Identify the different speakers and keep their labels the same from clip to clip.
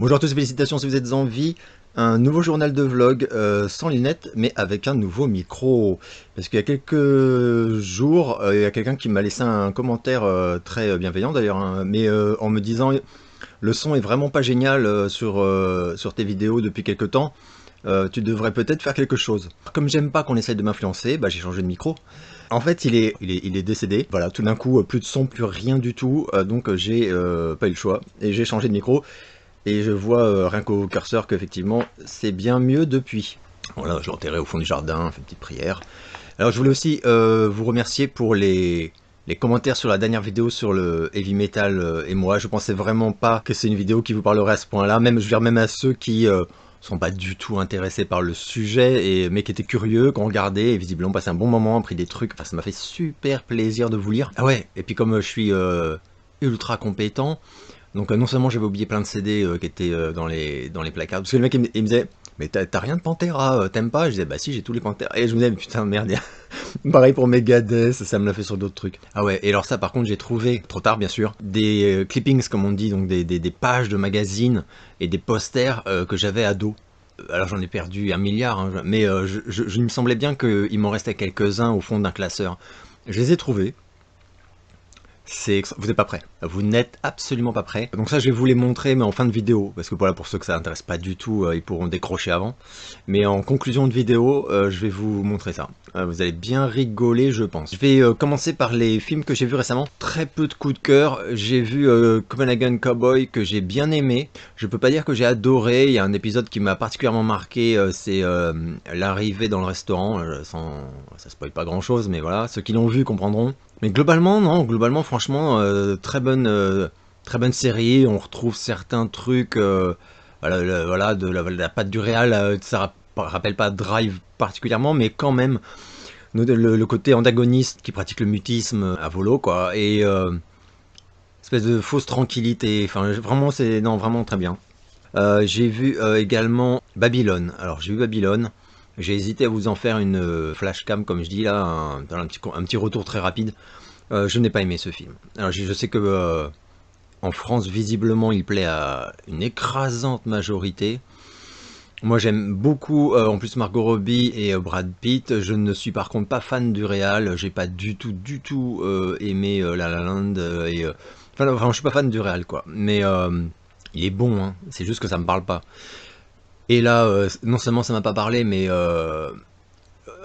Speaker 1: Bonjour à tous et félicitations si vous êtes en vie. Un nouveau journal de vlog sans lunettes mais avec un nouveau micro. Parce qu'il y a quelques jours, il y a quelqu'un qui m'a laissé un commentaire très bienveillant d'ailleurs, hein, mais en me disant le son est vraiment pas génial sur tes vidéos depuis quelques temps. Tu devrais peut-être faire quelque chose. Comme j'aime pas qu'on essaye de m'influencer, bah, j'ai changé de micro. En fait, il est décédé. Voilà, tout d'un coup, plus de son, plus rien du tout. Donc j'ai pas eu le choix et j'ai changé de micro. Et je vois rien qu'au curseur qu'effectivement c'est bien mieux depuis. Voilà, je l'ai enterré au fond du jardin, fait une petite prière. Alors je voulais aussi vous remercier pour les commentaires sur la dernière vidéo sur le heavy metal et moi. Je pensais vraiment pas que c'est une vidéo qui vous parlerait à ce point-là. Même, je veux dire, même à ceux qui sont pas du tout intéressés par le sujet, mais qui étaient curieux, qui ont regardé et visiblement passé un bon moment, ont pris des trucs. Enfin, ça m'a fait super plaisir de vous lire. Ah ouais, et puis comme je suis ultra compétent, donc non seulement j'avais oublié plein de CD qui étaient dans les placards, parce que le mec il me disait mais t'as rien de Pantera, t'aimes pas? Je disais bah si, j'ai tous les Pantera, et je me disais mais putain merde. Pareil pour Megadeth, ça me l'a fait sur d'autres trucs. Ah ouais, et alors ça par contre j'ai trouvé, trop tard bien sûr, des clippings comme on dit, donc des pages de magazines et des posters que j'avais ado. Alors j'en ai perdu un milliard, hein, mais il me semblait bien qu'il m'en restait quelques-uns au fond d'un classeur. Je les ai trouvés. Vous n'êtes pas prêts. Vous n'êtes absolument pas prêts. Donc ça, je vais vous les montrer, mais en fin de vidéo, parce que voilà, pour ceux que ça n'intéresse pas du tout, ils pourront décrocher avant. Mais en conclusion de vidéo, je vais vous montrer ça. Vous allez bien rigoler, je pense. Je vais commencer par les films que j'ai vus récemment. Très peu de coups de cœur. J'ai vu Copenhagen Cowboy que j'ai bien aimé. Je peux pas dire que j'ai adoré. Il y a un épisode qui m'a particulièrement marqué, c'est l'arrivée dans le restaurant. Ça spoil pas grand chose, mais voilà, ceux qui l'ont vu comprendront. Mais globalement, non, globalement, franchement, très bonne série. On retrouve certains trucs, voilà, voilà, de la patte du réal. Ça rappelle pas Drive particulièrement, mais quand même, le côté antagoniste qui pratique le mutisme à volo, quoi, et espèce de fausse tranquillité. Enfin, vraiment, c'est non, vraiment très bien. J'ai vu également Babylone. Alors, j'ai vu Babylone. J'ai hésité à vous en faire une flashcam, comme je dis là, un petit retour très rapide. Je n'ai pas aimé ce film. Alors je sais que en France, visiblement, il plaît à une écrasante majorité. Moi, j'aime beaucoup, en plus, Margot Robbie et Brad Pitt. Je ne suis par contre pas fan du réal. J'ai pas du tout aimé La La Land. Enfin, je suis pas fan du réal, quoi. Mais il est bon, hein. C'est juste que ça me parle pas. Et là, non seulement ça m'a pas parlé, mais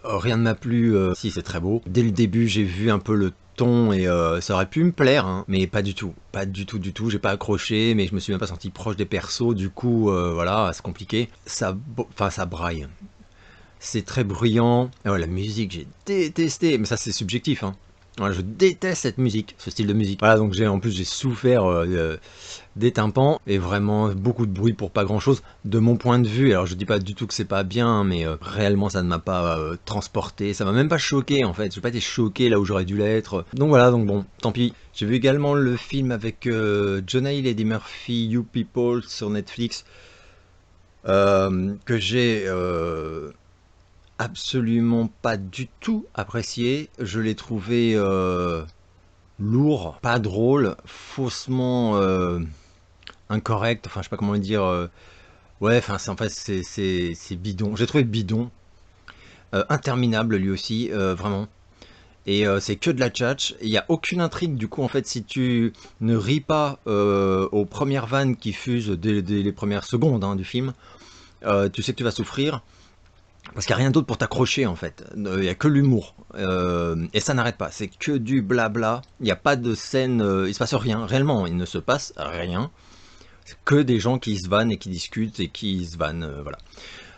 Speaker 1: rien ne m'a plu. Si, c'est très beau. Dès le début, j'ai vu un peu le ton et ça aurait pu me plaire, hein, mais pas du tout. Pas du tout, du tout. J'ai pas accroché, mais je me suis même pas senti proche des persos. Du coup, voilà, c'est compliqué. Enfin, ça braille. C'est très bruyant. Ah ouais, la musique, j'ai détesté. Mais ça, c'est subjectif, hein. Voilà, je déteste cette musique, ce style de musique. Voilà, donc en plus j'ai souffert des tympans et vraiment beaucoup de bruit pour pas grand chose de mon point de vue. Alors je dis pas du tout que c'est pas bien, mais réellement ça ne m'a pas transporté, ça m'a même pas choqué en fait. J'ai pas été choqué là où j'aurais dû l'être. Donc voilà, donc bon, tant pis. J'ai vu également le film avec Jonah Hill et Eddie Murphy, You People sur Netflix, que j'ai absolument pas du tout apprécié. Je l'ai trouvé lourd, pas drôle, faussement incorrect, enfin je sais pas comment le dire. Ouais, enfin en fait c'est bidon. J'ai trouvé bidon, interminable lui aussi, vraiment. Et c'est que de la tchatch. Il n'y a aucune intrigue du coup en fait si tu ne ris pas aux premières vannes qui fusent dès les premières secondes hein, du film. Tu sais que tu vas souffrir. Parce qu'il n'y a rien d'autre pour t'accrocher en fait. Il n'y a que l'humour. Et ça n'arrête pas. C'est que du blabla. Il n'y a pas de scène. Il se passe rien. Réellement, il ne se passe rien. C'est que des gens qui se vannent et qui discutent et qui se vannent. Voilà.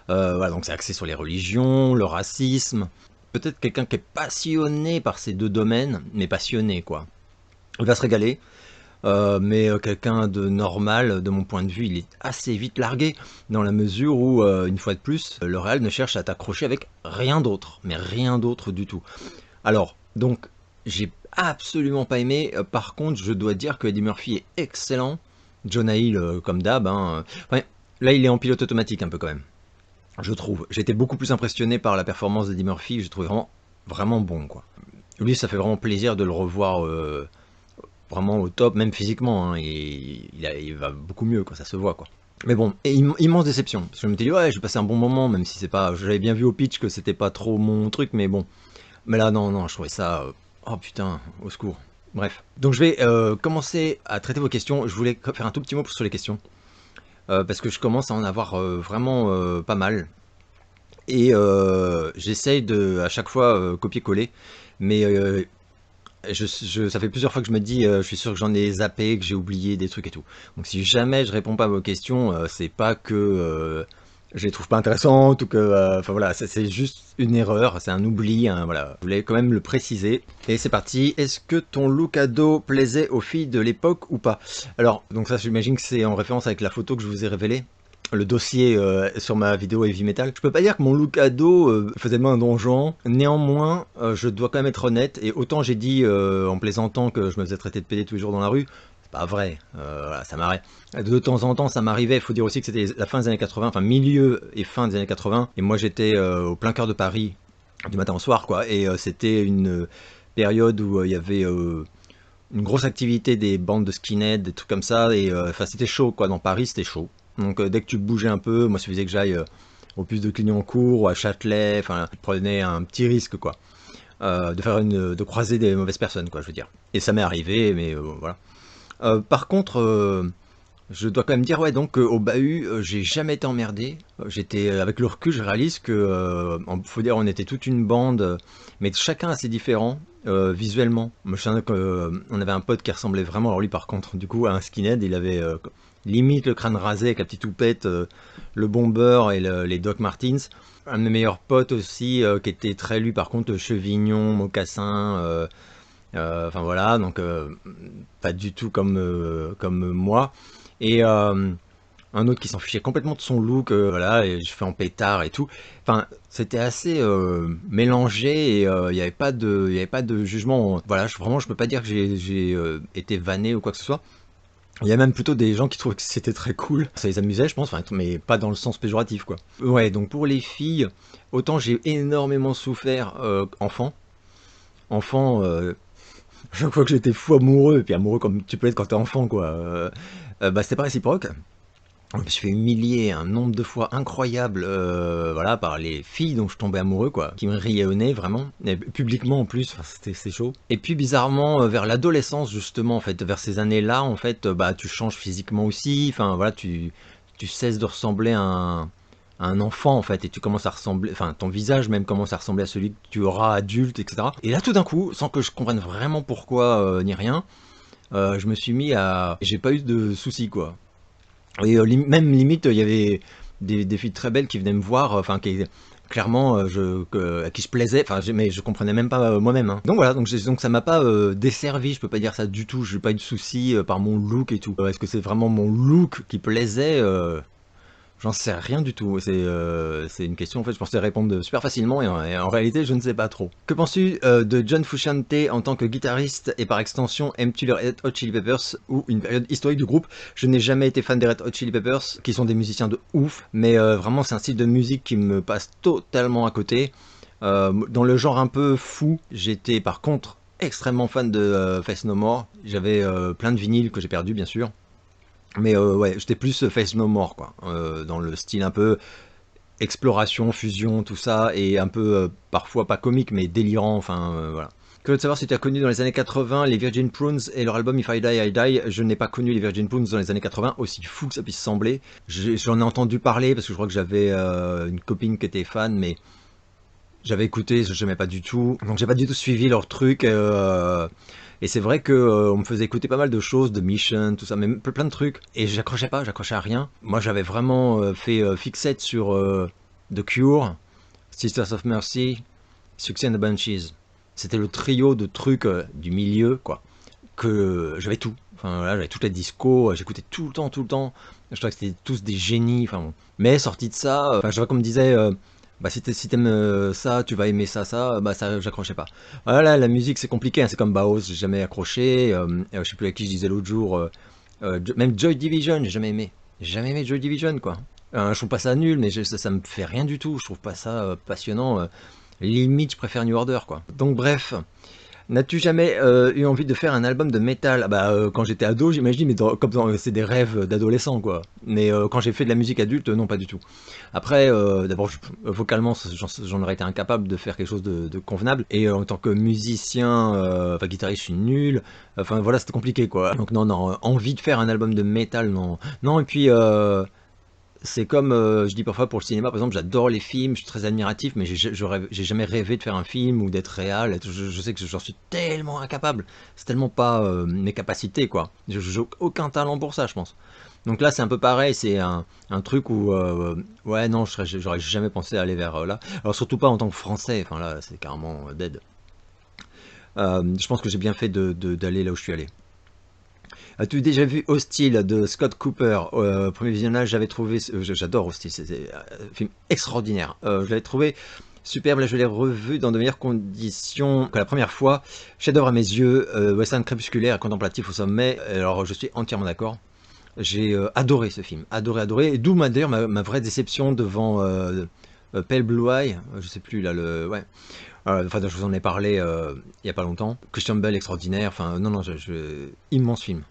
Speaker 1: Voilà. Donc c'est axé sur les religions, le racisme. Peut-être quelqu'un qui est passionné par ces deux domaines, mais passionné quoi. Il va se régaler. Mais quelqu'un de normal, de mon point de vue, il est assez vite largué, dans la mesure où, une fois de plus, le réal ne cherche à t'accrocher avec rien d'autre, mais rien d'autre du tout. Alors, donc, j'ai absolument pas aimé, par contre, je dois dire que Eddie Murphy est excellent, Jonah Hill, comme d'hab, hein, enfin, là il est en pilote automatique un peu quand même, je trouve. J'ai été beaucoup plus impressionné par la performance d'Eddie Murphy, je trouve vraiment, vraiment bon, quoi. Lui, ça fait vraiment plaisir de le revoir vraiment au top, même physiquement, hein, et il va beaucoup mieux, quoi, ça se voit, quoi. Mais bon, et immense déception. Parce que je me suis dit, ouais, j'ai passé un bon moment, même si c'est pas... J'avais bien vu au pitch que c'était pas trop mon truc, mais bon. Mais là, non, non, je trouvais ça... oh putain, au secours. Bref. Donc je vais commencer à traiter vos questions. Je voulais faire un tout petit mot sur les questions. Parce que je commence à en avoir vraiment pas mal. Et j'essaye de, à chaque fois, copier-coller. Mais ça fait plusieurs fois que je me dis, je suis sûr que j'en ai zappé, que j'ai oublié des trucs et tout. Donc si jamais je réponds pas à vos questions, c'est pas que je les trouve pas intéressantes ou que, enfin voilà, c'est juste une erreur, c'est un oubli, voilà. Je voulais quand même le préciser. Et c'est parti. Est-ce que ton look ado plaisait aux filles de l'époque ou pas? Alors, donc ça, j'imagine que c'est en référence avec la photo que je vous ai révélée. Le dossier sur ma vidéo Heavy Metal. Je peux pas dire que mon look ado faisait de moi un donjon. Néanmoins, je dois quand même être honnête. Et autant j'ai dit en plaisantant que je me faisais traiter de PD tous les jours dans la rue, c'est pas vrai. Voilà, ça m'arrête. De temps en temps, ça m'arrivait. Il faut dire aussi que c'était la fin des années 80, enfin milieu et fin des années 80. Et moi, j'étais au plein cœur de Paris, du matin au soir, quoi. Et c'était une période où il y avait une grosse activité des bandes de skinhead, des trucs comme ça. Et enfin, c'était chaud, quoi. Dans Paris, c'était chaud. Donc dès que tu bougeais un peu, moi il suffisait que j'aille au puce de Clignancourt ou à Châtelet, enfin je prenais un petit risque quoi, de croiser des mauvaises personnes quoi, je veux dire. Et ça m'est arrivé, mais voilà. Par contre, je dois quand même dire ouais donc au bahut, j'ai jamais été emmerdé. J'étais avec le recul, je réalise que faut dire on était toute une bande, mais chacun assez différent. Visuellement, moi, je sais qu'on avait un pote qui ressemblait vraiment, alors lui par contre du coup à un skinhead, il avait limite le crâne rasé avec la petite toupette, le bomber et les Doc Martens. Un de mes meilleurs potes aussi qui était très lui par contre chevignon, mocassin, enfin voilà, donc pas du tout comme moi. Et un autre qui s'en fichait complètement de son look, voilà, et je fais en pétard et tout. Enfin, c'était assez mélangé et il n'y avait pas de jugement. Voilà, vraiment, je peux pas dire que j'ai été vanné ou quoi que ce soit. Il y a même plutôt des gens qui trouvaient que c'était très cool. Ça les amusait, je pense, enfin, mais pas dans le sens péjoratif, quoi. Ouais, donc pour les filles, autant j'ai énormément souffert enfant. Enfant, chaque fois que j'étais fou amoureux, et puis amoureux comme tu peux être quand t'es enfant, quoi, bah c'était pas réciproque. Je me suis fait humilier un nombre de fois incroyable, voilà, par les filles dont je tombais amoureux, quoi, qui me riaient au nez, vraiment, et publiquement en plus, enfin, c'est chaud. Et puis bizarrement, vers l'adolescence, justement, en fait, vers ces années-là, en fait, bah, tu changes physiquement aussi, enfin, voilà, tu cesses de ressembler à un enfant, en fait, et tu commences à ressembler, enfin, ton visage même commence à ressembler à celui que tu auras adulte, etc. Et là, tout d'un coup, sans que je comprenne vraiment pourquoi, ni rien, je me suis mis à... J'ai pas eu de soucis, quoi. Et même limite, il y avait des filles très belles qui venaient me voir, enfin qui clairement à qui je plaisais, enfin mais je comprenais même pas moi-même. Hein. Donc voilà, donc ça m'a pas desservi, je peux pas dire ça du tout, j'ai pas eu de soucis par mon look et tout. Est-ce que c'est vraiment mon look qui plaisait J'en sais rien du tout, c'est une question en fait je pensais répondre super facilement et en réalité je ne sais pas trop. Que penses-tu de John Frusciante en tant que guitariste et par extension aimes-tu les Red Hot Chili Peppers ou une période historique du groupe? Je n'ai jamais été fan des Red Hot Chili Peppers qui sont des musiciens de ouf, mais vraiment c'est un style de musique qui me passe totalement à côté. Dans le genre un peu fou, j'étais par contre extrêmement fan de Faith No More, j'avais plein de vinyles que j'ai perdu bien sûr. Mais ouais, j'étais plus Faith No More, quoi. Dans le style un peu exploration, fusion, tout ça, et un peu parfois pas comique, mais délirant, enfin voilà. Que de savoir si tu as connu dans les années 80 les Virgin Prunes et leur album If I Die, I Die. Je n'ai pas connu les Virgin Prunes dans les années 80, aussi fou que ça puisse sembler. J'en ai entendu parler parce que je crois que j'avais une copine qui était fan, mais j'avais écouté, je n'aimais pas du tout. Donc j'ai pas du tout suivi leur truc. Et c'est vrai que on me faisait écouter pas mal de choses, de Mission, tout ça, mais plein de trucs. Et j'accrochais pas, j'accrochais à rien. Moi j'avais vraiment fait fixette sur The Cure, Sisters of Mercy, Success and the Banshees. C'était le trio de trucs du milieu, quoi. Que j'avais tout. Enfin voilà, j'avais toutes les discos, j'écoutais tout le temps, tout le temps. Je trouvais que c'était tous des génies. Enfin bon. Mais sorti de ça, enfin je vois comme me disait. Bah si t'aimes ça, tu vas aimer ça, bah ça j'accrochais pas. Voilà, la musique c'est compliqué, hein, c'est comme Baos, j'ai jamais accroché, je sais plus à qui je disais l'autre jour, même Joy Division, j'ai jamais aimé. J'ai jamais aimé Joy Division quoi. Je trouve pas ça nul, mais ça me fait rien du tout, je trouve pas ça passionnant. Limite je préfère New Order quoi. Donc bref, N'as-tu jamais eu envie de faire un album de métal? Ah bah, quand j'étais ado, j'imagine, mais c'est des rêves d'adolescent, quoi. Mais quand j'ai fait de la musique adulte, non, pas du tout. Après, d'abord, vocalement, j'en aurais été incapable de faire quelque chose de convenable. Et en tant que musicien, enfin guitariste, je suis nul. Enfin voilà, c'était compliqué, quoi. Donc non, non, envie de faire un album de métal, non. Non, et puis c'est comme je dis parfois pour le cinéma, par exemple, j'adore les films, je suis très admiratif, mais j'ai jamais rêvé de faire un film ou d'être réal. Je sais que j'en suis tellement incapable. C'est tellement pas mes capacités, quoi. J'ai aucun talent pour ça, je pense. Donc là, c'est un peu pareil, c'est un truc où, ouais, non, j'aurais jamais pensé aller vers là. Alors surtout pas en tant que Français, enfin là, c'est carrément dead. Je pense que j'ai bien fait d'aller là où je suis allé. As-tu déjà vu Hostile de Scott Cooper? Premier visionnage, j'avais trouvé, j'adore Hostile, c'est un film extraordinaire. Je l'avais trouvé superbe, là je l'ai revu dans de meilleures conditions que la première fois. Chef-d'œuvre à mes yeux, western crépusculaire, contemplatif au sommet. Alors je suis entièrement d'accord. J'ai adoré ce film, adoré, adoré. Et d'où d'ailleurs ma vraie déception devant Pale Blue Eye, je sais plus là le, ouais. Enfin, je vous en ai parlé il y a pas longtemps. Christian Bale extraordinaire. Enfin, non, non, immense film.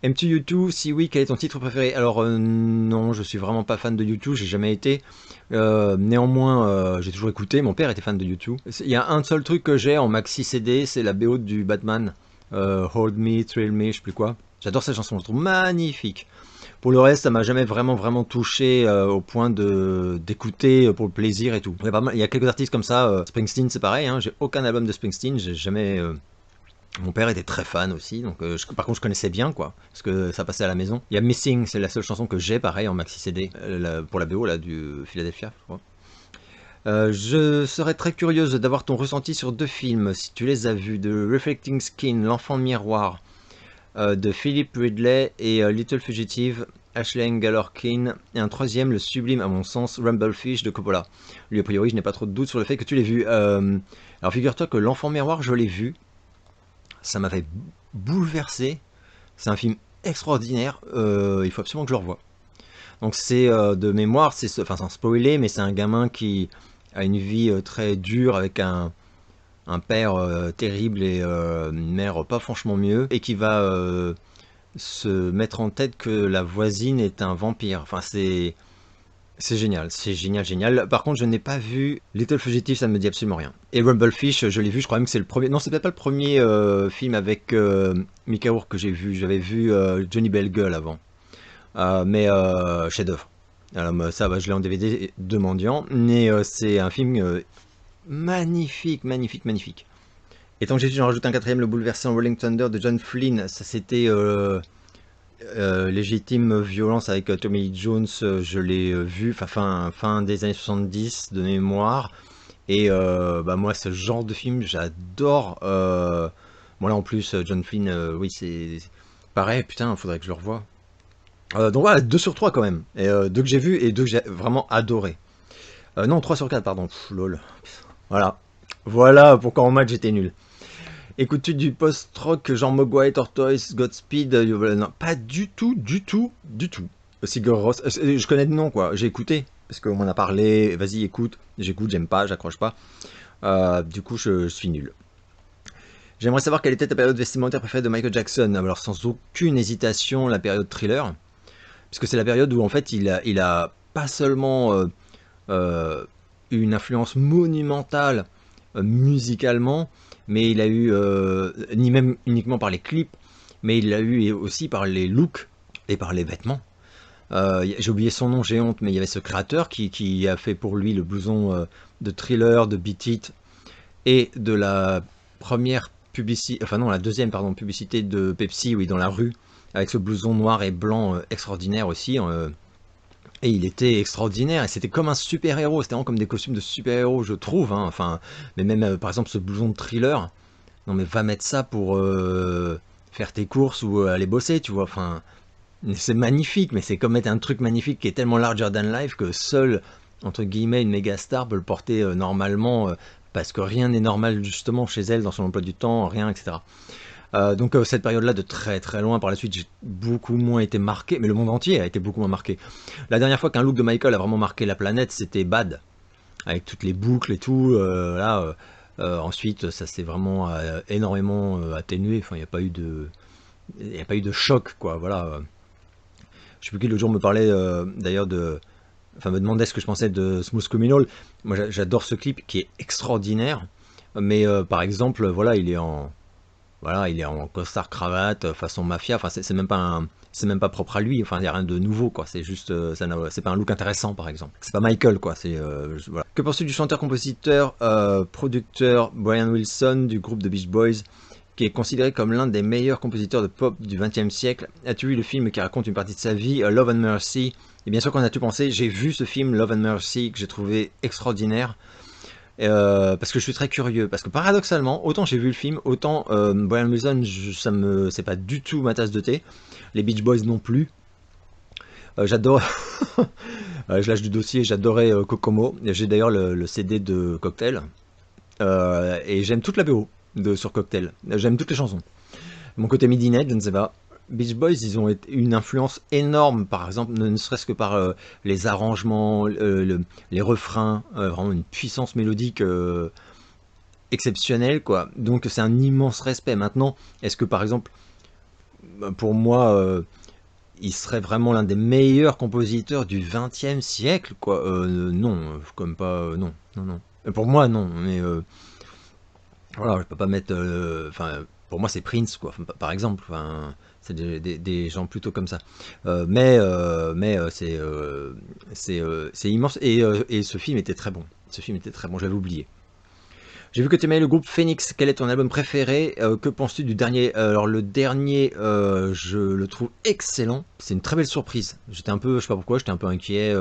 Speaker 1: Aimes-tu U2? Si oui, quel est ton titre préféré? Alors non, je suis vraiment pas fan de U2, j'ai jamais été. Néanmoins, j'ai toujours écouté, mon père était fan de U2. Il y a un seul truc que j'ai en maxi CD, c'est la BO du Batman. Hold Me, Thrill Me, je sais plus quoi. J'adore cette chanson, je la trouve magnifique. Pour le reste, ça m'a jamais vraiment touché au point de d'écouter pour le plaisir et tout. Il y a quelques artistes comme ça, Springsteen c'est pareil, hein, j'ai aucun album de Springsteen, j'ai jamais... Mon père était très fan aussi, donc par contre je connaissais bien quoi, parce que ça passait à la maison. Il y a Missing, c'est la seule chanson que j'ai pareil en maxi CD, pour la BO là, du Philadelphia, je crois. Je serais très curieuse d'avoir ton ressenti sur deux films, si tu les as vus, de Reflecting Skin, L'Enfant Miroir, de Philip Ridley et Little Fugitive, Ashley Gallorkin, et un troisième, le sublime à mon sens, Rumblefish de Coppola. Lui a priori je n'ai pas trop de doute sur le fait que tu l'aies vu. Alors figure-toi que L'Enfant Miroir je l'ai vu, ça m'avait bouleversé. C'est un film extraordinaire. Il faut absolument que je le revoie. Donc c'est de mémoire, enfin sans spoiler, mais c'est un gamin qui a une vie très dure avec un père terrible et une mère pas franchement mieux, et qui va se mettre en tête que la voisine est un vampire. Enfin c'est génial, c'est génial, génial. Par contre, je n'ai pas vu Little Fugitive, ça ne me dit absolument rien. Et Rumblefish, je l'ai vu, je crois même que c'est le premier... Non, c'est peut-être pas le premier film avec Mickey Rourke que j'ai vu. J'avais vu Johnny Bell Girl avant. Mais chef-d'œuvre. Alors ça, bah, je l'ai en DVD de mendiant. Mais c'est un film magnifique, magnifique, magnifique. Et tant que j'en rajoute un quatrième, le bouleversant Rolling Thunder de John Flynn. Ça, c'était... Légitime violence avec Tommy Lee Jones, je l'ai vu fin des années 70 de mémoire, et bah moi ce genre de film j'adore. Bon là en plus John Flynn, oui c'est pareil, putain faudrait que je le revoie. Donc voilà, 2 sur 3 quand même, et 2 que j'ai vu et 2 que j'ai vraiment adoré. Non, 3 sur 4 pardon. Pff, lol. Voilà, voilà pourquoi en match j'étais nul. Écoutes-tu du post-rock genre Mogwai, Tortoise, Godspeed? Non, pas du tout, du tout, du tout. Sigur Rós, je connais le nom quoi, j'ai écouté, parce qu'on m'en a parlé, vas-y écoute, j'écoute, j'aime pas, j'accroche pas. Du coup je suis nul. J'aimerais savoir quelle était ta période vestimentaire préférée de Michael Jackson. Alors sans aucune hésitation, la période Thriller, puisque c'est la période où en fait il a pas seulement une influence monumentale musicalement, mais il a eu, ni même uniquement par les clips, mais il l'a eu aussi par les looks et par les vêtements. J'ai oublié son nom, j'ai honte, mais il y avait ce créateur qui a fait pour lui le blouson de Thriller, de Beat It, et de la première publicité, enfin non, la deuxième, pardon, publicité de Pepsi, oui, dans la rue, avec ce blouson noir et blanc extraordinaire aussi. Et il était extraordinaire, et c'était comme un super-héros, c'était vraiment comme des costumes de super-héros, je trouve, hein. Enfin, mais même, par exemple, ce blouson de Thriller, non mais va mettre ça pour faire tes courses ou aller bosser, tu vois, enfin, c'est magnifique, mais c'est comme mettre un truc magnifique qui est tellement larger than life que seul, entre guillemets, une méga star peut le porter normalement, parce que rien n'est normal justement chez elle, dans son emploi du temps, rien, etc. Donc cette période-là, de très très loin, par la suite, j'ai beaucoup moins été marqué, mais le monde entier a été beaucoup moins marqué. La dernière fois qu'un look de Michael a vraiment marqué la planète, c'était Bad, avec toutes les boucles et tout, là, Ensuite, ça s'est vraiment énormément atténué. Enfin, il n'y a pas eu de choc, quoi. Voilà. Je sais plus qui l'autre jour me parlait d'ailleurs enfin me demandait ce que je pensais de Smooth Criminal. Moi, j'adore ce clip qui est extraordinaire. Mais par exemple, voilà, il est en costard cravate façon mafia. Enfin, c'est même pas propre à lui. Enfin, il n'y a rien de nouveau, quoi. C'est juste, c'est pas un look intéressant, par exemple. C'est pas Michael, quoi. Voilà. Que penses-tu du chanteur-compositeur, producteur Brian Wilson du groupe The Beach Boys, qui est considéré comme l'un des meilleurs compositeurs de pop du XXe siècle? As-tu vu le film qui raconte une partie de sa vie, Love and Mercy? Et bien sûr, qu'en as-tu pensé? J'ai vu ce film Love and Mercy que j'ai trouvé extraordinaire. Parce que je suis très curieux, parce que paradoxalement, autant j'ai vu le film, autant Brian Wilson, c'est pas du tout ma tasse de thé, les Beach Boys non plus. J'adore, je lâche du dossier, j'adorais Kokomo, j'ai d'ailleurs le CD de Cocktail, et j'aime toute la BO sur Cocktail, j'aime toutes les chansons. Mon côté Midnight, je ne sais pas. Beach Boys, ils ont une influence énorme, par exemple, ne serait-ce que par les arrangements, les refrains, vraiment une puissance mélodique exceptionnelle, quoi. Donc c'est un immense respect. Maintenant, est-ce que par exemple, pour moi, il serait vraiment l'un des meilleurs compositeurs du XXe siècle, quoi? Non, comme pas, non, non, non. Pour moi, non, mais voilà, je peux pas mettre, enfin, pour moi c'est Prince, quoi, enfin, par exemple, enfin, c'est des gens plutôt comme ça. C'est immense, et ce film était très bon. Ce film était très bon, j'avais oublié. J'ai vu que tu aimais le groupe Phoenix. Quel est ton album préféré? Que penses-tu du dernier? Alors le dernier, je le trouve excellent. C'est une très belle surprise. J'étais un peu, je sais pas pourquoi, j'étais un peu inquiet.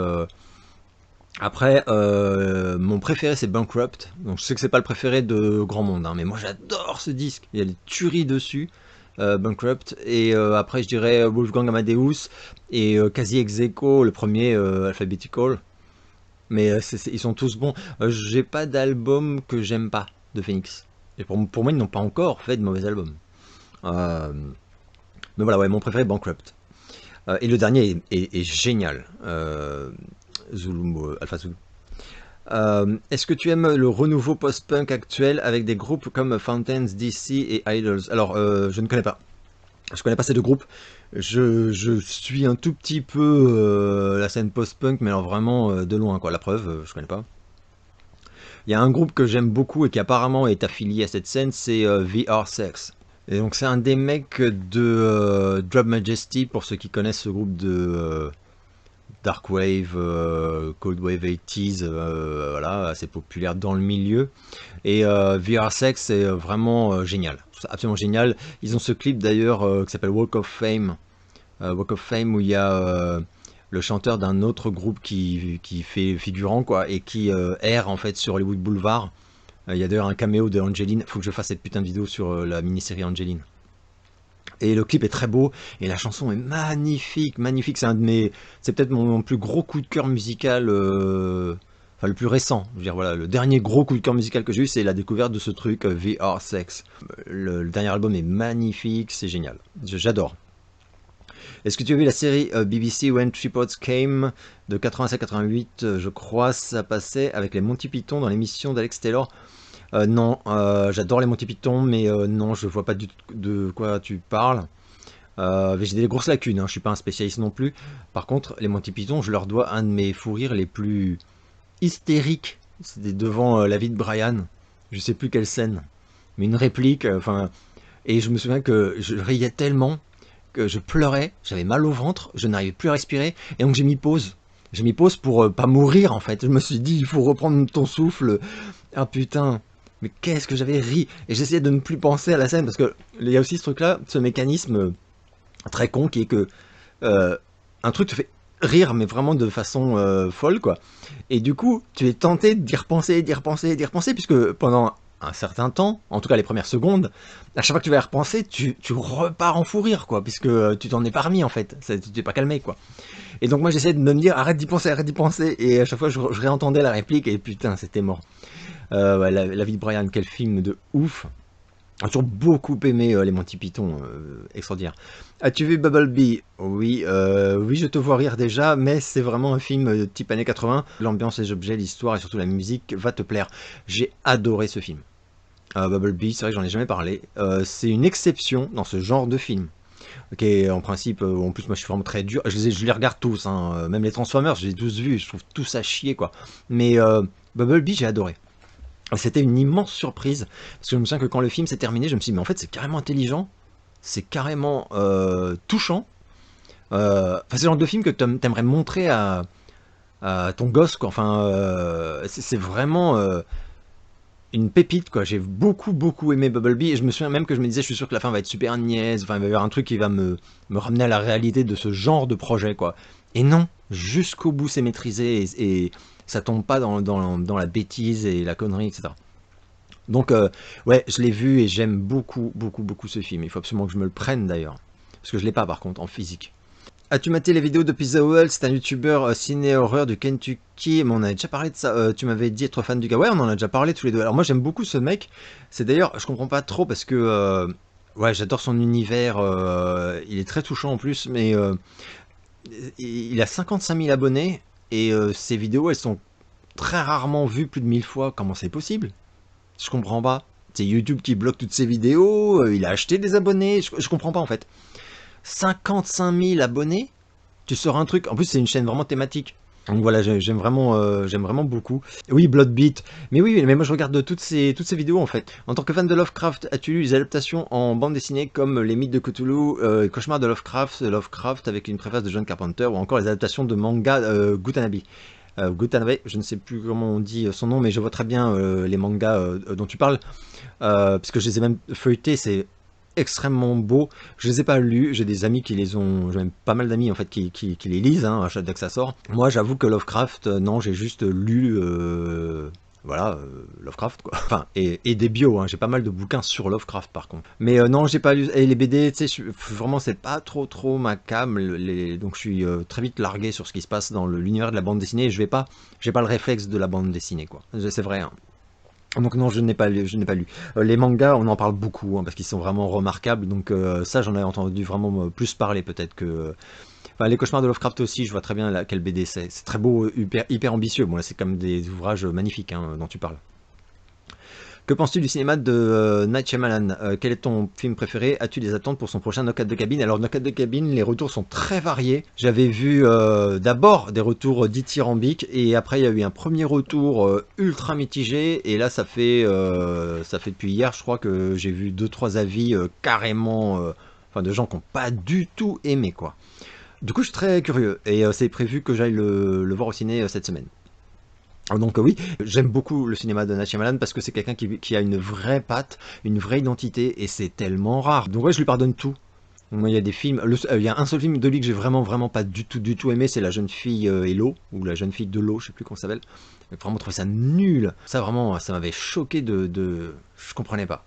Speaker 1: Après, mon préféré c'est Bankrupt. Donc je sais que c'est pas le préféré de grand monde, hein, mais moi j'adore ce disque. Il y a des tueries dessus. Bankrupt. Et après je dirais Wolfgang Amadeus et quasi ex aequo le premier Alphabetical. Mais ils sont tous bons. J'ai pas d'album que j'aime pas de Phoenix. Et pour moi, ils n'ont pas encore fait de mauvais albums. Mais voilà, ouais, mon préféré, Bankrupt. Et le dernier est génial. Alpha Zulu. Est-ce que tu aimes le renouveau post-punk actuel avec des groupes comme Fountains DC et Idols? Alors, je ne connais pas. Je connais pas ces deux groupes. Je suis un tout petit peu la scène post-punk, mais alors vraiment de loin, quoi. La preuve, je connais pas. Il y a un groupe que j'aime beaucoup et qui apparemment est affilié à cette scène, c'est VR Sex. Et donc c'est un des mecs de Drop Majesty, pour ceux qui connaissent ce groupe de Dark Wave, Cold Wave 80s, voilà, assez populaire dans le milieu. Et VR Sex, c'est vraiment génial, absolument génial. Ils ont ce clip d'ailleurs qui s'appelle Walk of Fame. Walk of Fame, où il y a le chanteur d'un autre groupe qui fait figurant, quoi, et qui erre en fait sur Hollywood Boulevard. Il y a d'ailleurs un caméo de Angeline. Faut que je fasse cette putain de vidéo sur la mini-série Angeline. Et le clip est très beau, et la chanson est magnifique, magnifique. C'est peut-être mon plus gros coup de cœur musical, enfin le plus récent. Je veux dire, voilà, le dernier gros coup de cœur musical que j'ai eu, c'est la découverte de ce truc VR Sex. Le dernier album est magnifique, c'est génial. J'adore. Est-ce que tu as vu la série BBC When Tripods Came de 87-88, je crois, ça passait avec les Monty Python dans l'émission d'Alex Taylor? Non, j'adore les Monty Python, mais non, je vois pas du tout de quoi tu parles. J'ai des grosses lacunes, hein, je suis pas un spécialiste non plus. Par contre, les Monty Python, je leur dois un de mes fous rires les plus hystériques. C'était devant la vie de Brian, je sais plus quelle scène, mais une réplique, enfin... et je me souviens que je riais tellement que je pleurais, j'avais mal au ventre, je n'arrivais plus à respirer, et donc j'ai mis pause. J'ai mis pause pour pas mourir en fait. Je me suis dit, il faut reprendre ton souffle. Ah putain, mais qu'est-ce que j'avais ri. Et j'essayais de ne plus penser à la scène, parce que il y a aussi ce truc-là, ce mécanisme très con qui est que un truc te fait rire, mais vraiment de façon folle, quoi. Et du coup, tu es tenté d'y repenser, d'y repenser, d'y repenser, puisque pendant un certain temps, en tout cas les premières secondes, à chaque fois que tu vas y repenser, tu repars en fou rire, quoi, puisque tu t'en es pas remis, en fait, tu t'es pas calmé, quoi. Et donc moi j'essayais de me dire, arrête d'y penser, et à chaque fois je réentendais la réplique, et putain, c'était mort. Ouais, la vie de Brian, quel film de ouf. J'ai toujours beaucoup aimé les Monty Python, extraordinaire. As-tu vu Bumblebee? Oui, oui, je te vois rire déjà, mais c'est vraiment un film type années 80. L'ambiance, les objets, l'histoire et surtout la musique va te plaire. J'ai adoré ce film. Bumblebee, c'est vrai que j'en ai jamais parlé. C'est une exception dans ce genre de film. Ok, en principe, en plus moi je suis vraiment très dur. Je les regarde tous, hein, même les Transformers, je les ai tous vus, je trouve tout ça chier quoi. Mais Bumblebee, j'ai adoré. C'était une immense surprise, parce que je me souviens que quand le film s'est terminé, je me suis dit, mais en fait c'est carrément intelligent, c'est carrément touchant. Enfin, c'est le genre de film que t'aimerais montrer à ton gosse, quoi. Enfin, c'est vraiment une pépite, quoi. J'ai beaucoup aimé Bumblebee, et je me souviens même que je me disais, je suis sûr que la fin va être super niaise, enfin, il va y avoir un truc qui va me ramener à la réalité de ce genre de projet, quoi. Et non, jusqu'au bout c'est maîtrisé, et ça tombe pas dans la bêtise et la connerie, etc. Donc, ouais, je l'ai vu et j'aime beaucoup ce film. Il faut absolument que je me le prenne d'ailleurs. Parce que je l'ai pas par contre, en physique. As-tu maté les vidéos de Pizza Hall? C'est un youtubeur ciné-horreur du Kentucky. Mais on a déjà parlé de ça. Tu m'avais dit être fan du gars. Ouais, on en a déjà parlé tous les deux. Alors moi j'aime beaucoup ce mec. C'est d'ailleurs, je comprends pas trop parce que ouais, j'adore son univers. Il est très touchant en plus. Mais il a 55 000 abonnés et ses vidéos elles sont très rarement vues plus de 1000 fois. Comment c'est possible? Je comprends pas. C'est YouTube qui bloque toutes ses vidéos. Il a acheté des abonnés. Je comprends pas en fait. 55 000 abonnés, tu sors un truc. En plus, c'est une chaîne vraiment thématique. Donc voilà, j'aime vraiment beaucoup. Oui, Bloodbeat. Mais oui, mais moi je regarde toutes ces vidéos en fait. En tant que fan de Lovecraft, as-tu lu les adaptations en bande dessinée comme Les Mythes de Cthulhu, Cauchemar de Lovecraft avec une préface de John Carpenter, ou encore les adaptations de manga Gutanabe. Gutanabe, je ne sais plus comment on dit son nom, mais je vois très bien les mangas dont tu parles, parce que je les ai même feuilletés, c'est extrêmement beau. Je les ai pas lus, j'ai des amis qui les ont, j'ai même pas mal d'amis en fait qui les lisent hein, à chaque dès que ça sort. Moi j'avoue que Lovecraft, non, j'ai juste lu voilà, Lovecraft quoi. Enfin, et des bios, hein. J'ai pas mal de bouquins sur Lovecraft par contre. Mais non, j'ai pas lu. Et les BD, tu sais, vraiment, c'est pas trop ma cam. Donc je suis très vite largué sur ce qui se passe dans l'univers de la bande dessinée. Et j'ai pas le réflexe de la bande dessinée quoi. C'est vrai, hein. Donc non, je n'ai pas lu. Les mangas, on en parle beaucoup, hein, parce qu'ils sont vraiment remarquables. Donc ça, j'en ai entendu vraiment plus parler peut-être que... Enfin, les cauchemars de Lovecraft aussi, je vois très bien quel BD c'est. C'est très beau, hyper ambitieux. Bon là, c'est comme des ouvrages magnifiques hein, dont tu parles. Que penses-tu du cinéma de Night Shyamalan? Quel est ton film préféré? As-tu des attentes pour son prochain Knock at the Cabin? Alors Knock at the Cabin, les retours sont très variés. J'avais vu d'abord des retours dithyrambiques et après il y a eu un premier retour ultra mitigé et là ça fait depuis hier je crois que j'ai vu 2-3 avis carrément enfin de gens qui n'ont pas du tout aimé quoi. Du coup je suis très curieux et c'est prévu que j'aille le voir au ciné cette semaine. Donc oui, j'aime beaucoup le cinéma de Night Shyamalan parce que c'est quelqu'un qui a une vraie patte, une vraie identité et c'est tellement rare. Donc ouais, je lui pardonne tout. Moi, il y a des films, il y a un seul film de lui que j'ai vraiment pas du tout aimé, c'est La jeune fille et l'eau, ou La jeune fille de l'eau, je sais plus comment ça s'appelle. J'ai vraiment trouvé ça nul. Ça vraiment, ça m'avait choqué je comprenais pas.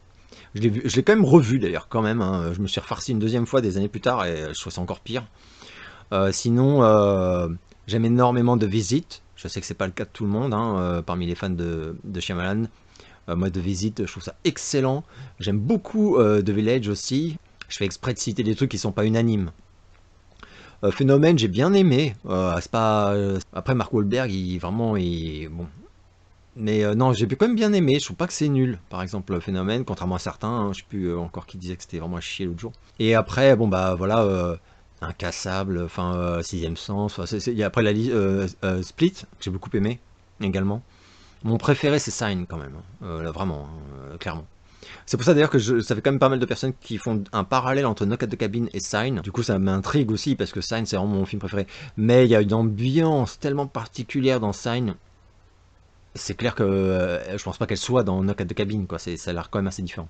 Speaker 1: Je l'ai quand même revu d'ailleurs, quand même, hein. Je me suis refarci une deuxième fois des années plus tard et je trouve ça encore pire. Sinon, j'aime énormément The Visit. Je sais que c'est pas le cas de tout le monde, hein, parmi les fans de Shyamalan. Moi, The Visit, je trouve ça excellent. J'aime beaucoup The Village aussi. Je fais exprès de citer des trucs qui sont pas unanimes. Phénomène, j'ai bien aimé. C'est pas, après, Mark Wahlberg, bon. Mais non, j'ai quand même bien aimé. Je trouve pas que c'est nul. Par exemple, Phénomène, contrairement à certains, hein, je sais plus encore qui disait que c'était vraiment à chier l'autre jour. Et après, bon bah voilà. Incassable, enfin Sixième Sens, il y a après la liste Split, que j'ai beaucoup aimé également. Mon préféré c'est Sign quand même, hein. Là, vraiment, hein, clairement. C'est pour ça d'ailleurs que ça fait quand même pas mal de personnes qui font un parallèle entre Knock at the Cabin et Sign. Du coup ça m'intrigue aussi parce que Sign c'est vraiment mon film préféré. Mais il y a une ambiance tellement particulière dans Sign. C'est clair que je pense pas qu'elle soit dans Knock at the Cabin, quoi. Ça a l'air quand même assez différent.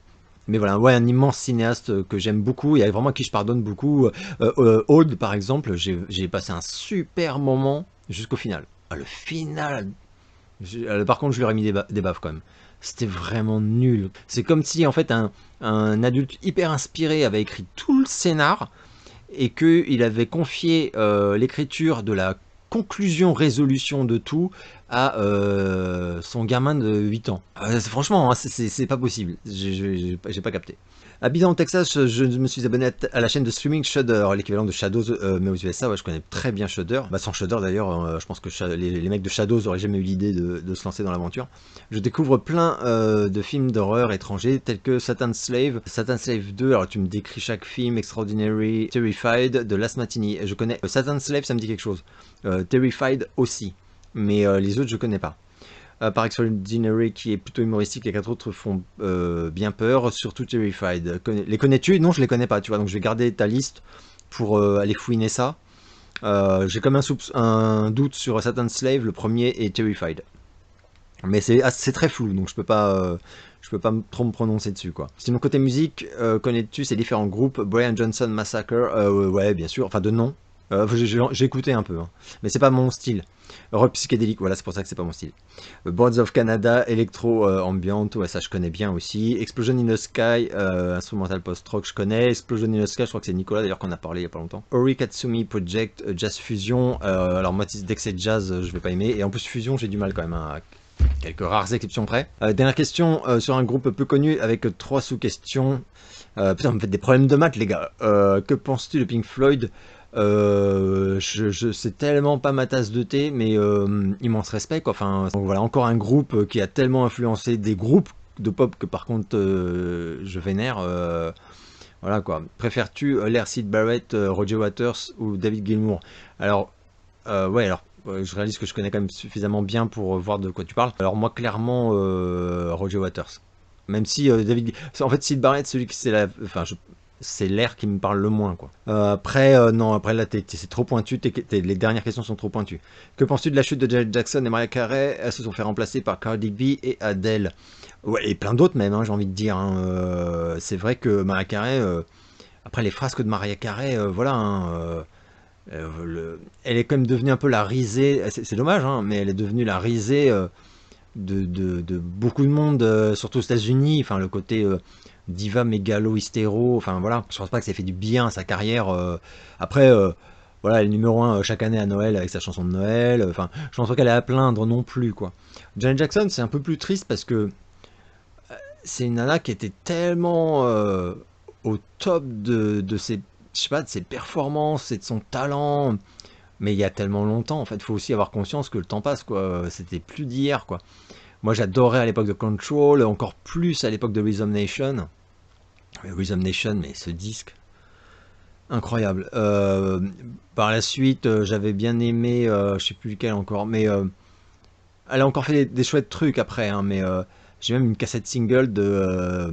Speaker 1: Mais voilà, ouais, un immense cinéaste que j'aime beaucoup, et vraiment à qui je pardonne beaucoup. Old, par exemple, j'ai passé un super moment jusqu'au final. Ah, le final, par contre, je lui aurais mis des baffes quand même. C'était vraiment nul. C'est comme si, en fait, un adulte hyper inspiré avait écrit tout le scénar, et qu'il avait confié l'écriture de la conclusion-résolution de tout à son gamin de 8 ans. Franchement, hein, c'est pas possible. J'ai pas capté. Habitant au Texas, je me suis abonné à la chaîne de streaming Shudder, l'équivalent de Shadows, mais aux USA, ouais, je connais très bien Shudder. Bah, sans Shudder d'ailleurs, je pense que les mecs de Shadows auraient jamais eu l'idée de se lancer dans l'aventure. Je découvre plein de films d'horreur étrangers, tels que Satan's Slave, Satan's Slave 2, alors tu me décris chaque film, Extraordinary, Terrified, The Last Matinee. Je connais Satan's Slave, ça me dit quelque chose. Terrified aussi, mais les autres je connais pas. Par Extraordinary qui est plutôt humoristique, les 4 autres font bien peur, surtout Terrified. Les connais-tu? Non, je les connais pas, tu vois, donc je vais garder ta liste pour aller fouiner ça. J'ai comme un doute sur Satan's Slave, le premier, et Terrified. Mais c'est très flou, donc je peux pas trop me prononcer dessus, quoi. Sinon, côté musique, connais-tu ces différents groupes? Brian Johnson Massacre, ouais, bien sûr, enfin de nom. J'ai écouté un peu, hein, mais c'est pas mon style. Rock psychédélique, voilà, c'est pour ça que c'est pas mon style. Boards of Canada, électro ambient, ouais, ça je connais bien aussi. Explosion in the Sky, instrumental post-rock, je connais. Explosion in the Sky, je crois que c'est Nicolas d'ailleurs qu'on a parlé il y a pas longtemps. Ori Katsumi Project, Jazz Fusion, alors moi dès que c'est jazz, je vais pas aimer. Et en plus Fusion, j'ai du mal quand même, hein, quelques rares exceptions près. Dernière question sur un groupe peu connu avec 3 sous-questions. Putain, vous me faites des problèmes de maths, les gars. Que penses-tu de Pink Floyd? C'est tellement pas ma tasse de thé, mais immense respect, quoi. Enfin, donc voilà, encore un groupe qui a tellement influencé des groupes de pop que par contre je vénère. Voilà quoi. Préfères-tu Lair Syd Barrett, Roger Waters ou David Gilmour? Alors, ouais, alors. Je réalise que je connais quand même suffisamment bien pour voir de quoi tu parles. Alors moi clairement Roger Waters. Même si David, en fait Syd Barrett, celui qui c'est la, enfin c'est l'air qui me parle le moins, quoi. Après non, après là c'est trop pointu. Les dernières questions sont trop pointues. Que penses-tu de la chute de Janet Jackson et Mariah Carey? Elles se sont fait remplacer par Cardi B et Adele. Ouais, et plein d'autres même, hein, j'ai envie de dire. Hein. C'est vrai que Mariah Carey, après les frasques de Mariah Carey, voilà. Hein, elle est quand même devenue un peu la risée, c'est dommage, hein, mais elle est devenue la risée de beaucoup de monde, surtout aux États-Unis. Enfin, le côté diva mégalo hystéro, enfin voilà, je pense pas que ça fait du bien à sa carrière. Après, voilà, elle est numéro 1 chaque année à Noël avec sa chanson de Noël. Enfin, je pense pas qu'elle est à plaindre non plus, quoi. Janet Jackson, c'est un peu plus triste parce que c'est une nana qui était tellement au top de ses, je sais pas, de ses performances et de son talent, mais il y a tellement longtemps, en fait, il faut aussi avoir conscience que le temps passe, quoi. C'était plus d'hier, quoi. Moi, j'adorais à l'époque de Control, encore plus à l'époque de Rhythm Nation. Rhythm Nation, mais ce disque, incroyable. Par la suite, j'avais bien aimé, je sais plus lequel encore, mais elle a encore fait des chouettes trucs après, hein, mais j'ai même une cassette single de